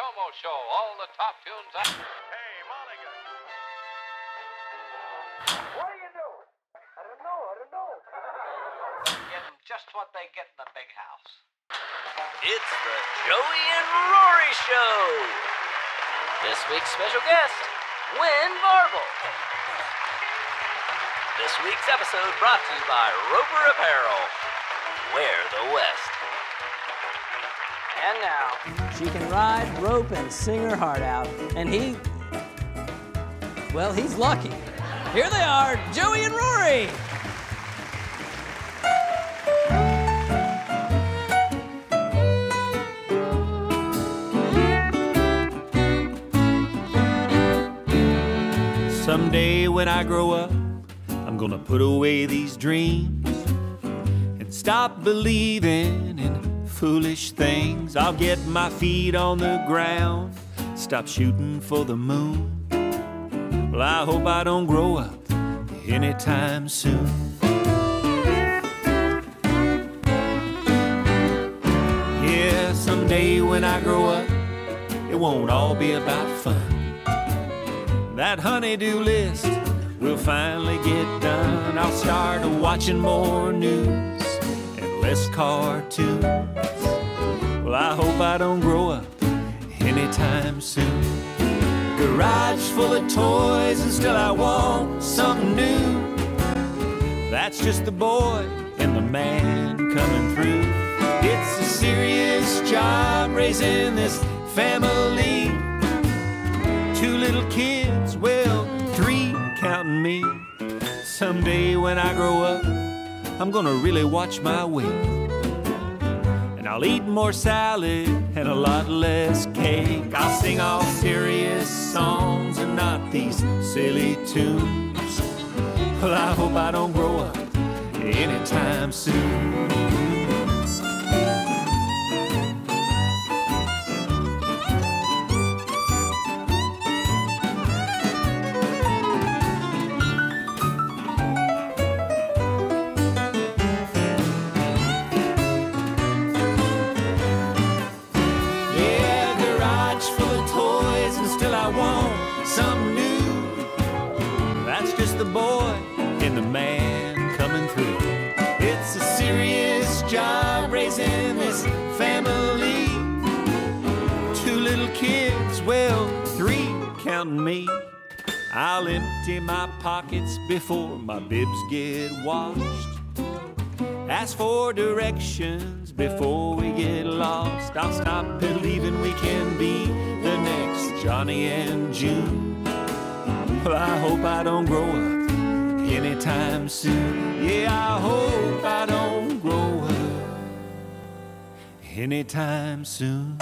Chomo Show. All the top tunes. Hey, Mulligan. What are you doing? I don't know. Get them just what they get in the big house. It's the Joey and Rory Show. This week's special guest, Wynn Varble. This week's episode brought to you by Roper Apparel. Wear the West. And now, she can ride, rope, and sing her heart out. And he's lucky. Here they are, Joey and Rory. Someday when I grow up, I'm gonna put away these dreams and stop believing in foolish things. I'll get my feet on the ground, stop shooting for the moon. Well, I hope I don't grow up anytime soon. Yeah, someday when I grow up, it won't all be about fun. That honey-do list will finally get done. I'll start watching more news and less cartoons. Well, I hope I don't grow up anytime soon. Garage full of toys and still I want something new. That's just the boy and the man coming through. It's a serious job raising this family. 2 little kids, well, 3 counting me. Someday when I grow up, I'm gonna really watch my weight. And I'll eat more salad and a lot less cake. I'll sing all serious songs and not these silly tunes. Well, I hope I don't grow up anytime soon. The boy and the man coming through. It's a serious job raising this family. 2 little kids, well, 3 counting me. I'll empty my pockets before my bibs get washed. Ask for directions before we get lost. I'll stop believing we can be the next Johnny and June. Well, I hope I don't grow up anytime soon. Yeah, I hope I don't grow up anytime soon.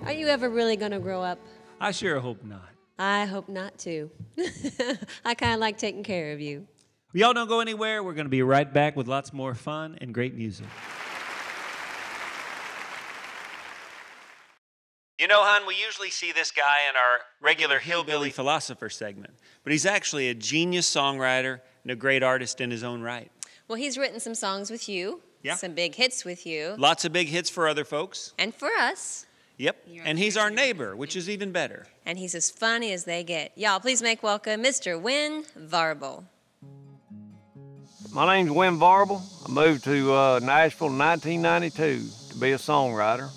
Are you ever really going to grow up? I sure hope not. I hope not, too. I kind of like taking care of you. Y'all don't go anywhere. We're going to be right back with lots more fun and great music. You know, hon, we usually see this guy in our regular hillbilly philosopher segment, but he's actually a genius songwriter and a great artist in his own right. Well, he's written some songs with you, some big hits with you. Lots of big hits for other folks. And for us. Yep, and he's our neighbor, which is even better. And he's as funny as they get. Y'all, please make welcome Mr. Wynn Varble. My name's Wynn Varble. I moved to Nashville in 1992 to be a songwriter.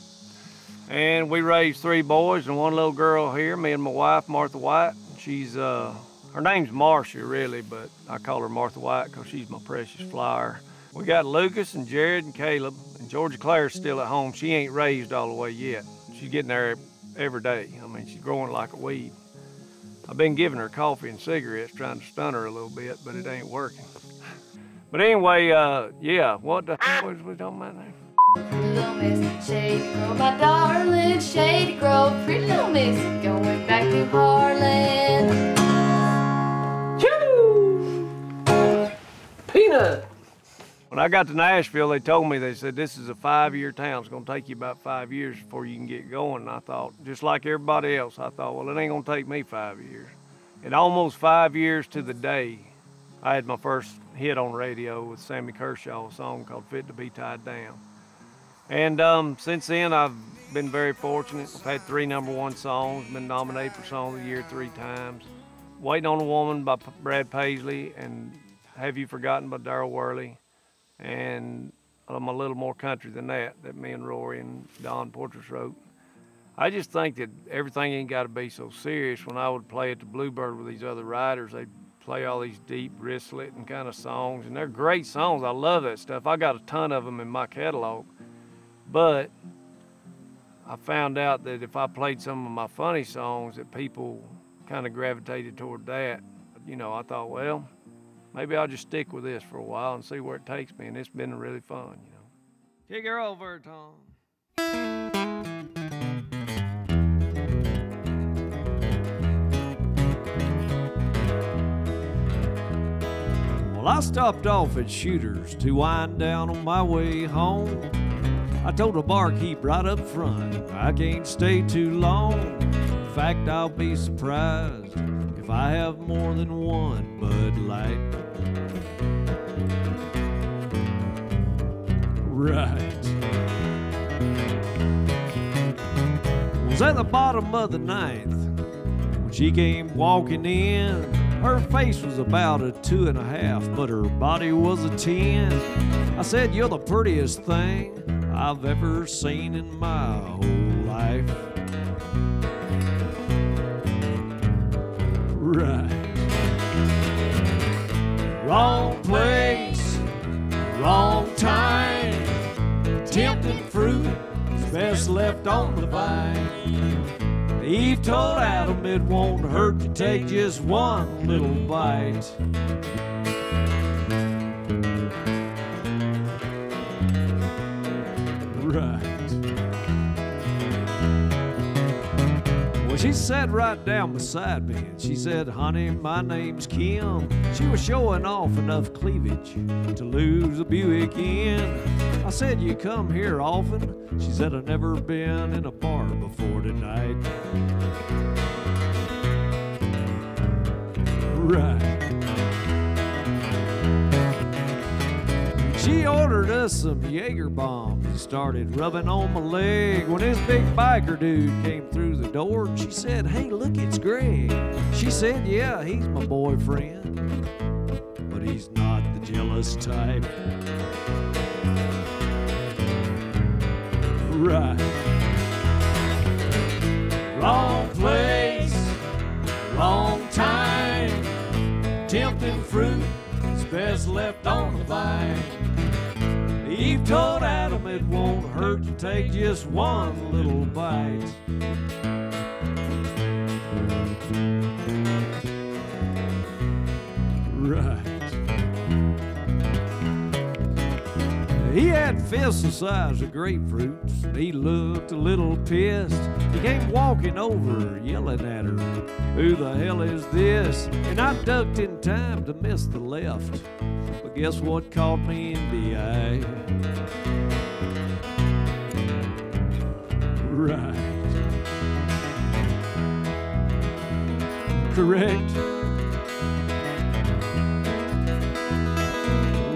And we raised 3 boys and 1 little girl here, me and my wife, Martha White. She's, her name's Marcy, really, but I call her Martha White because she's my precious flower. We got Lucas and Jared and Caleb, and Georgia Claire's still at home. She ain't raised all the way yet. She's getting there every day. I mean, she's growing like a weed. I've been giving her coffee and cigarettes, trying to stun her a little bit, but it ain't working. But anyway, yeah, what the was we talking about now? Pretty little miss, shady girl, my darling, shady girl, pretty little miss, going back to Harlan. Choo! Peanut! When I got to Nashville, they told me, they said, this is a 5-year town. It's gonna take you about 5 years before you can get going. And I thought, just like everybody else, I thought, well, it ain't gonna take me 5 years. In almost 5 years to the day, I had my first hit on radio with Sammy Kershaw, a song called Fit to Be Tied Down. And since then, I've been very fortunate. I've had 3 #1 songs, been nominated for Song of the Year 3 times. Waiting on a Woman by Brad Paisley and Have You Forgotten by Darryl Worley. And I'm a little more country than that me and Rory and Don Portress wrote. I just think that everything ain't got to be so serious. When I would play at the Bluebird with these other writers, they'd play all these deep, wrist-slitting kind of songs, and they're great songs. I love that stuff. I got a ton of them in my catalog. But I found out that if I played some of my funny songs, that people kind of gravitated toward that. You know, I thought, well, maybe I'll just stick with this for a while and see where it takes me, and it's been really fun, you know. Kick her over, Tom. Well, I stopped off at Shooter's to wind down on my way home. I told the barkeep right up front, I can't stay too long. In fact, I'll be surprised if I have more than one Bud Light. Right. Was at the bottom of the 9th when she came walking in. Her face was about a 2.5, but her body was a 10. I said, "You're the prettiest thing I've ever seen in my whole life." Right. Wrong place, wrong time. Tempting fruit is best left on the vine. Eve told Adam it won't hurt to take just one little bite. Right. Well, she sat right down beside me and she said, "Honey, my name's Kim." She was showing off enough cleavage to lose a Buick in. I said, "You come here often?" She said, "I've never been in a bar before tonight." Right. She ordered us some Jaeger bombs and started rubbing on my leg. When this big biker dude came through the door, she said, "Hey, look, it's Greg." She said, "Yeah, he's my boyfriend, but he's not the jealous type." Right. Wrong place, wrong time. Tempting fruit is best left on the vine. Eve told Adam it won't hurt to take just one little bite. Right. He had fists the size of grapefruits. He looked a little pissed. He came walking over, yelling at her, "Who the hell is this?" And I ducked in time to miss the left. But guess what caught me in the eye? Right. Correct.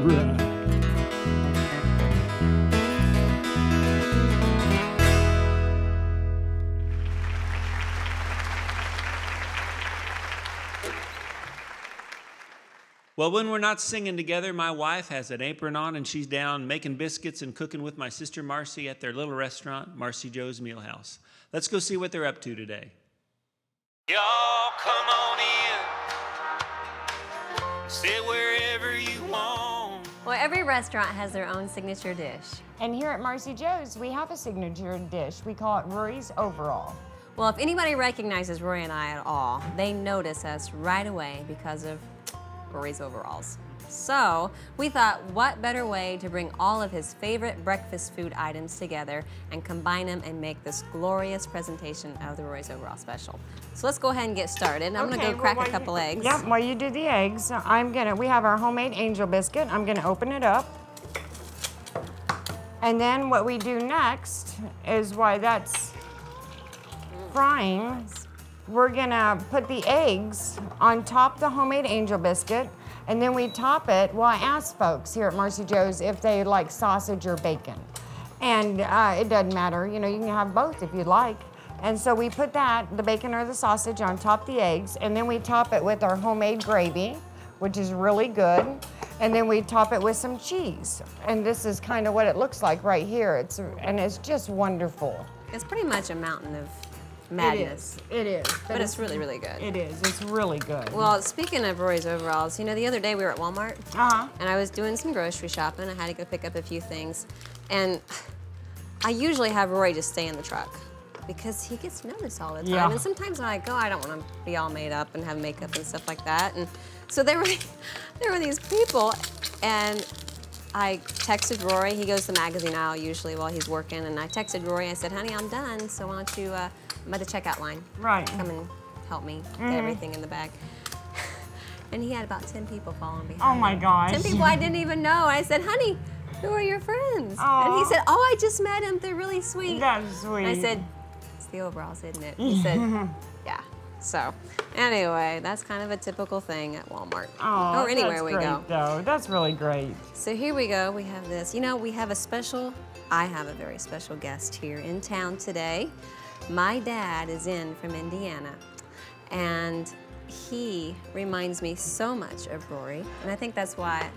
Right. Well, when we're not singing together, my wife has an apron on and she's down making biscuits and cooking with my sister Marcy at their little restaurant, Marcy Jo's Meal House. Let's go see what they're up to today. Y'all come on in. Sit wherever you want. Well, every restaurant has their own signature dish. And here at Marcy Jo's, we have a signature dish. We call it Rory's Overall. Well, if anybody recognizes Rory and I at all, they notice us right away because of Rory's Overalls. So we thought, what better way to bring all of his favorite breakfast food items together and combine them and make this glorious presentation of the Rory's Overall Special. So let's go ahead and get started. I'm gonna go crack a couple eggs. Yep, while you do the eggs, we have our homemade angel biscuit. I'm gonna open it up. And then what we do next is while that's frying, we're gonna put the eggs on top of the homemade angel biscuit, and then we top it. Well, I asked folks here at Marcy Jo's if they like sausage or bacon. And it doesn't matter, you know, you can have both if you'd like. And so we put that, the bacon or the sausage, on top of the eggs, and then we top it with our homemade gravy, which is really good. And then we top it with some cheese. And this is kind of what it looks like right here. And it's just wonderful. It's pretty much a mountain of madness. It is. But it's really, really good. It is. It's really good. Well, speaking of Rory's Overalls, you know, the other day we were at Walmart. And I was doing some grocery shopping. I had to go pick up a few things. And I usually have Rory just stay in the truck because he gets noticed all the time. Yeah. And sometimes when I go, I don't want to be all made up and have makeup and stuff like that. And so there were these people, and I texted Rory. He goes to the magazine aisle usually while he's working, and I texted Rory. I said, honey, I'm done, so why don't you, I'm at the checkout line. Right. Come and help me get everything in the bag. And he had about 10 people following behind. Oh my gosh. 10 people I didn't even know. I said, honey, who are your friends? Aww. And he said, oh, I just met them. They're really sweet. That's sweet. And I said, it's the overalls, isn't it? He said, yeah. So anyway, that's kind of a typical thing at Walmart. Oh, or anywhere we go. Though. That's really great. So here we go. We have this. You know, we have I have a very special guest here in town today. My dad is in from Indiana, and he reminds me so much of Rory. And I think that's why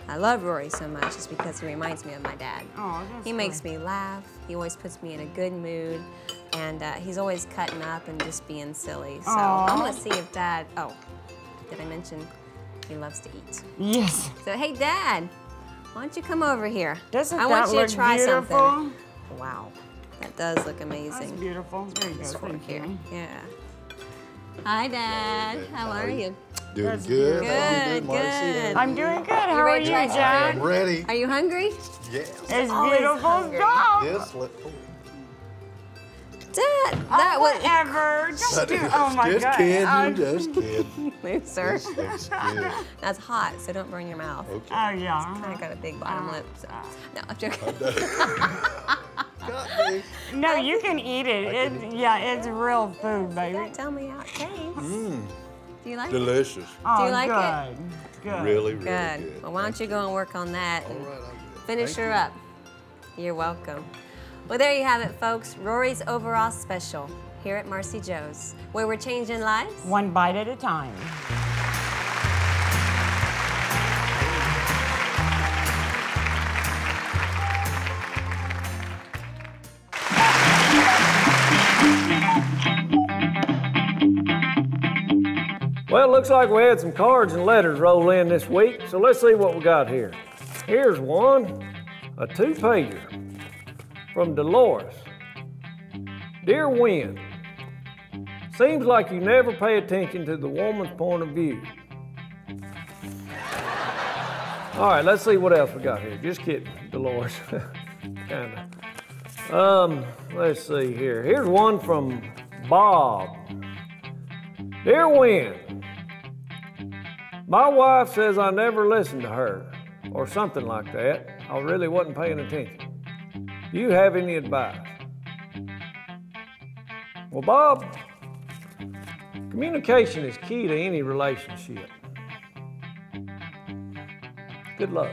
I love Rory so much, is because he reminds me of my dad. Oh, that's He makes me laugh. He always puts me in a good mood. And he's always cutting up and just being silly. So I'm gonna see if Dad, did I mention he loves to eat? Yes. So hey Dad, why don't you come over here? Doesn't I want that you look to try beautiful? something. Wow, that does look amazing. That's beautiful. Very good. Thank you. Yeah. Hi Dad, how are you? Doing That's good. Good, How you doing, Marcy? good. I'm doing good. How are ready you, to try Dad? I'm ready. Are you hungry? Yes. It's always beautiful hungry. stuff. Yes. Dad, that was whatever. Just do. Oh my Just God. kidding. Just kidding. Move, sir. This looks good. That's hot, so don't burn your mouth. Okay. Oh yeah. Kind of got a big bottom lip. So. No, I'm joking. Got me. No, you can eat it. It's real food, baby. Tell me how it tastes. Mmm. Do you like it? Delicious. Oh, Do you like good. Good. Really, really Good. good. Well, why don't you go and work on that and All right, I'm good. finish Thank her you. up. You're welcome. Well, there you have it, folks. Rory's Overall Special here at Marcy Jo's, where we're changing lives. One bite at a time. Well, it looks like we had some cards and letters roll in this week, so let's see what we got here. Here's one, a two-pager from Dolores. Dear Wynn, seems like you never pay attention to the woman's point of view. All right, let's see what else we got here. Just kidding, Dolores, kinda. Let's see here. Here's one from Bob. Dear Wynn, my wife says I never listened to her, or something like that. I really wasn't paying attention. Do you have any advice? Well, Bob, communication is key to any relationship. Good luck.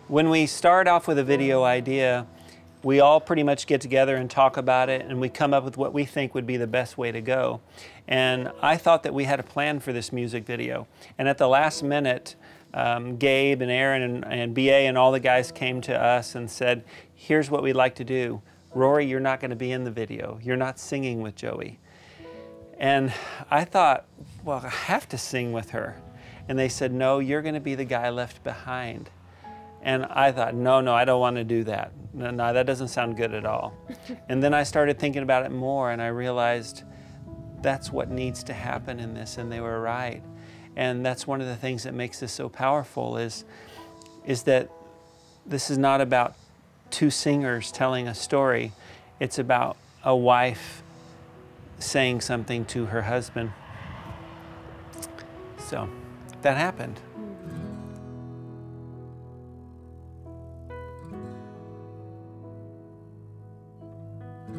When we start off with a video idea, we all pretty much get together and talk about it, and we come up with what we think would be the best way to go. And I thought that we had a plan for this music video. And at the last minute, Gabe and Aaron and BA and all the guys came to us and said, here's what we'd like to do. Rory, you're not going to be in the video. You're not singing with Joey. And I thought, well, I have to sing with her. And they said, no, you're going to be the guy left behind. And I thought, no, I don't want to do that. No, that doesn't sound good at all. And then I started thinking about it more, and I realized that's what needs to happen in this, and they were right. And that's one of the things that makes this so powerful is that this is not about two singers telling a story. It's about a wife saying something to her husband. So that happened.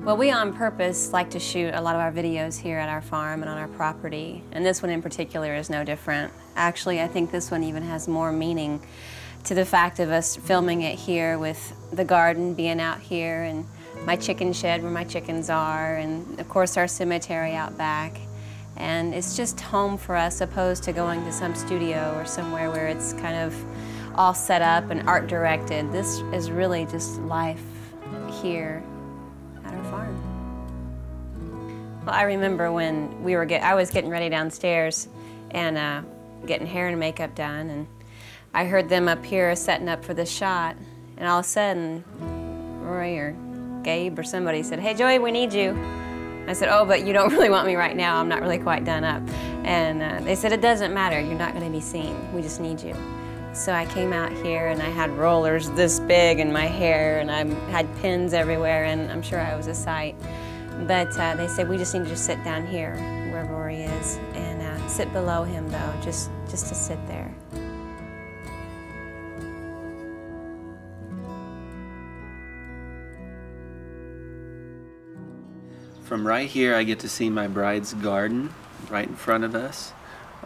Well, we on purpose like to shoot a lot of our videos here at our farm and on our property, and this one in particular is no different. Actually, I think this one even has more meaning to the fact of us filming it here with the garden being out here and my chicken shed where my chickens are, and of course our cemetery out back. And it's just home for us, opposed to going to some studio or somewhere where it's kind of all set up and art directed. This is really just life here at our farm. Well, I remember when I was getting ready downstairs and getting hair and makeup done, and I heard them up here setting up for the shot, and all of a sudden, Rory or Gabe or somebody said, "Hey Joey, we need you." I said, "Oh, but you don't really want me right now. I'm not really quite done up." And they said, "It doesn't matter. You're not going to be seen. We just need you." So I came out here and I had rollers this big in my hair, and I had pins everywhere, and I'm sure I was a sight. But they said, "We just need you to sit down here where Rory is and sit below him, though, just to sit there." From right here, I get to see my bride's garden right in front of us,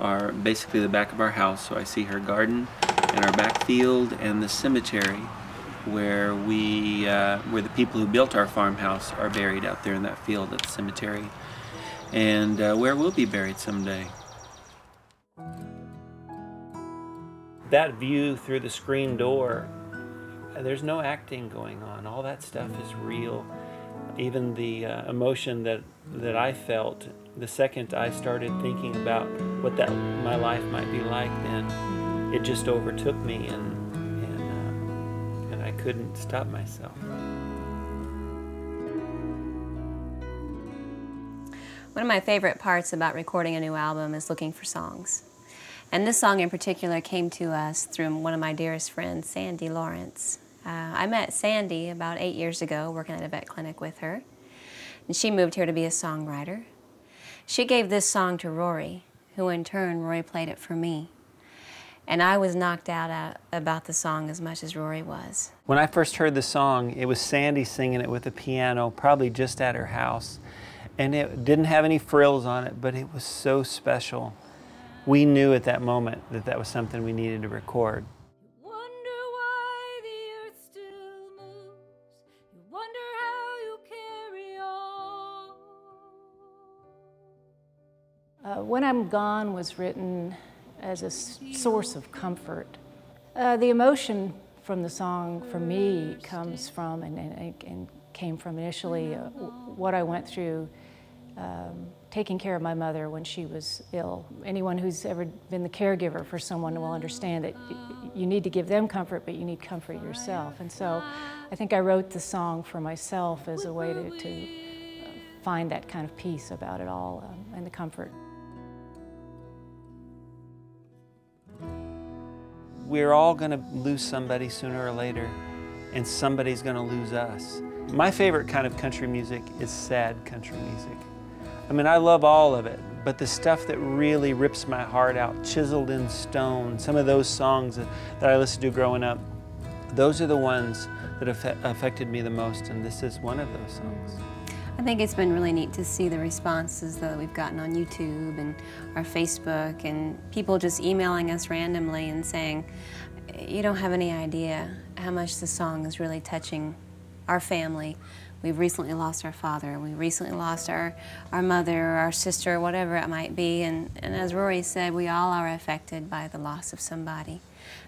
or basically the back of our house. So I see her garden and our back field and the cemetery where where the people who built our farmhouse are buried out there in that field at the cemetery, and where we'll be buried someday. That view through the screen door, there's no acting going on. All that stuff is real. Even the emotion that I felt the second I started thinking about what my life might be like, then it just overtook me, and I couldn't stop myself. One of my favorite parts about recording a new album is looking for songs. And this song in particular came to us through one of my dearest friends, Sandy Lawrence. I met Sandy about 8 years ago working at a vet clinic with her, and she moved here to be a songwriter. She gave this song to Rory, who in turn, Rory played it for me. And I was knocked out about the song as much as Rory was. When I first heard the song, it was Sandy singing it with a piano, probably just at her house. And it didn't have any frills on it, but it was so special. We knew at that moment that that was something we needed to record. When I'm Gone was written as a source of comfort. The emotion from the song for me comes from and came from initially what I went through taking care of my mother when she was ill. Anyone who's ever been the caregiver for someone will understand that you need to give them comfort, but you need comfort yourself. And so I think I wrote the song for myself as a way to find that kind of peace about it all and the comfort. We're all going to lose somebody sooner or later, and somebody's going to lose us. My favorite kind of country music is sad country music. I mean, I love all of it, but the stuff that really rips my heart out, Chiseled in Stone, some of those songs that I listened to growing up, those are the ones that affected me the most, and this is one of those songs. I think it's been really neat to see the responses that we've gotten on YouTube and our Facebook, and people just emailing us randomly and saying, "You don't have any idea how much the song is really touching our family. We've recently lost our father, we recently lost our mother, or our sister, whatever it might be," and as Rory said, we all are affected by the loss of somebody.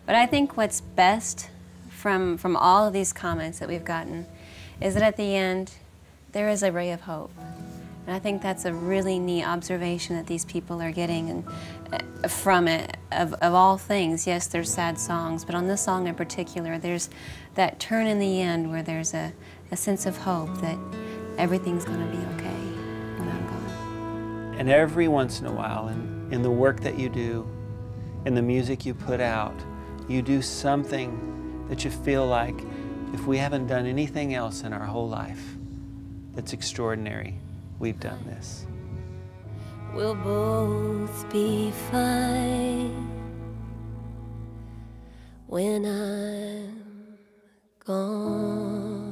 But I think what's best from all of these comments that we've gotten is that at the end, there is a ray of hope. And I think that's a really neat observation that these people are getting and from it, of all things. Yes, there's sad songs, but on this song in particular, there's that turn in the end where there's a sense of hope that everything's going to be okay when I'm gone. And every once in a while, in the work that you do, in the music you put out, you do something that you feel like, if we haven't done anything else in our whole life that's extraordinary, we've done this. We'll both be fine when I'm gone.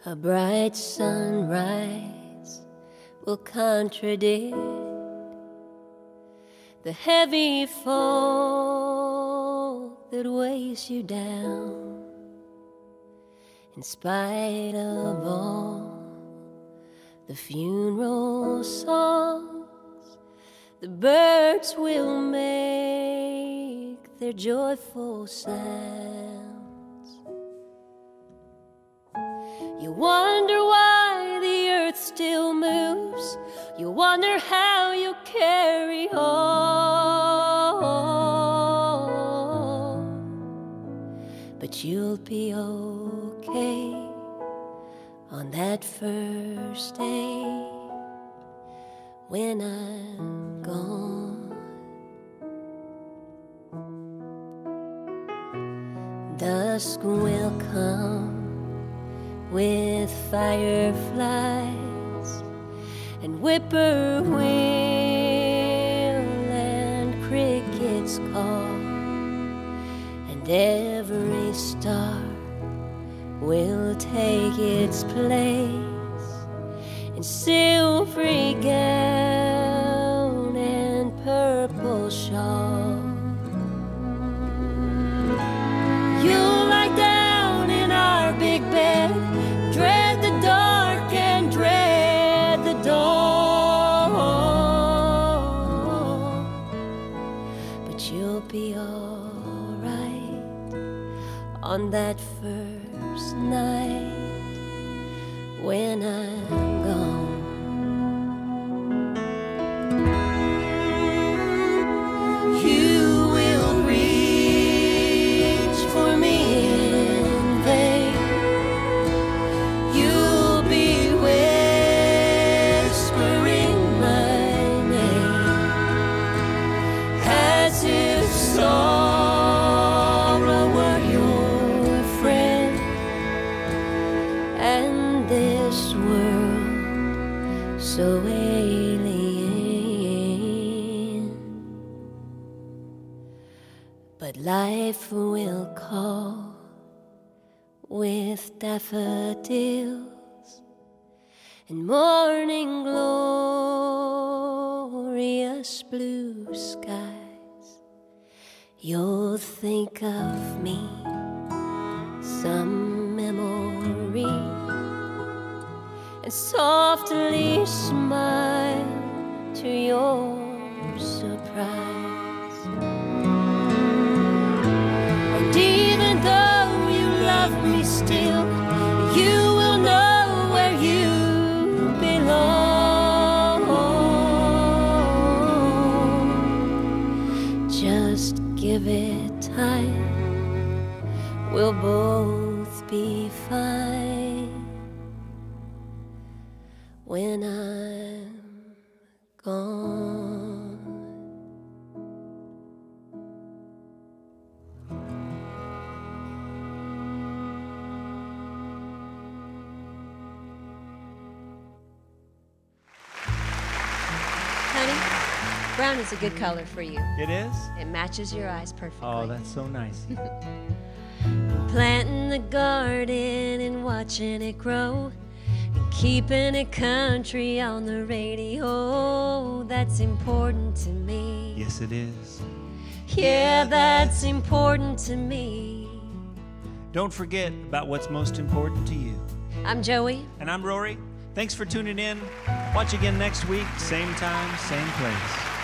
A bright sunrise will contradict the heavy fall that weighs you down. In spite of all the funeral songs, the birds will make their joyful sound. You wonder why the earth still moves. You wonder how you carry on. But you'll be okay on that first day when I'm gone. Dusk will come with fireflies and whippoorwill and crickets call, and every star will take its place in silvery gown and purple shawl. You'll lie down in our big bed, dread the dark and dread the dawn, but you'll be all right on that first night when I'm gone. You will reach for me in vain. You'll be whispering my name as if sorrow were your friend, and this world so alien. But life will call with daffodils and morning glorious blue skies. You'll think of me, some memory, and softly smile to your surprise. And even though you love me still, you will know where you belong. Just give it time, we'll both be fine when I'm gone. Honey, brown is a good color for you. It is? It matches your eyes perfectly. Oh, that's so nice. Planting the garden and watching it grow, and keeping it country on the radio, that's important to me. Yes, it is. Yeah, that's important to me. Don't forget about what's most important to you. I'm Joey. And I'm Rory. Thanks for tuning in. Watch again next week, same time, same place.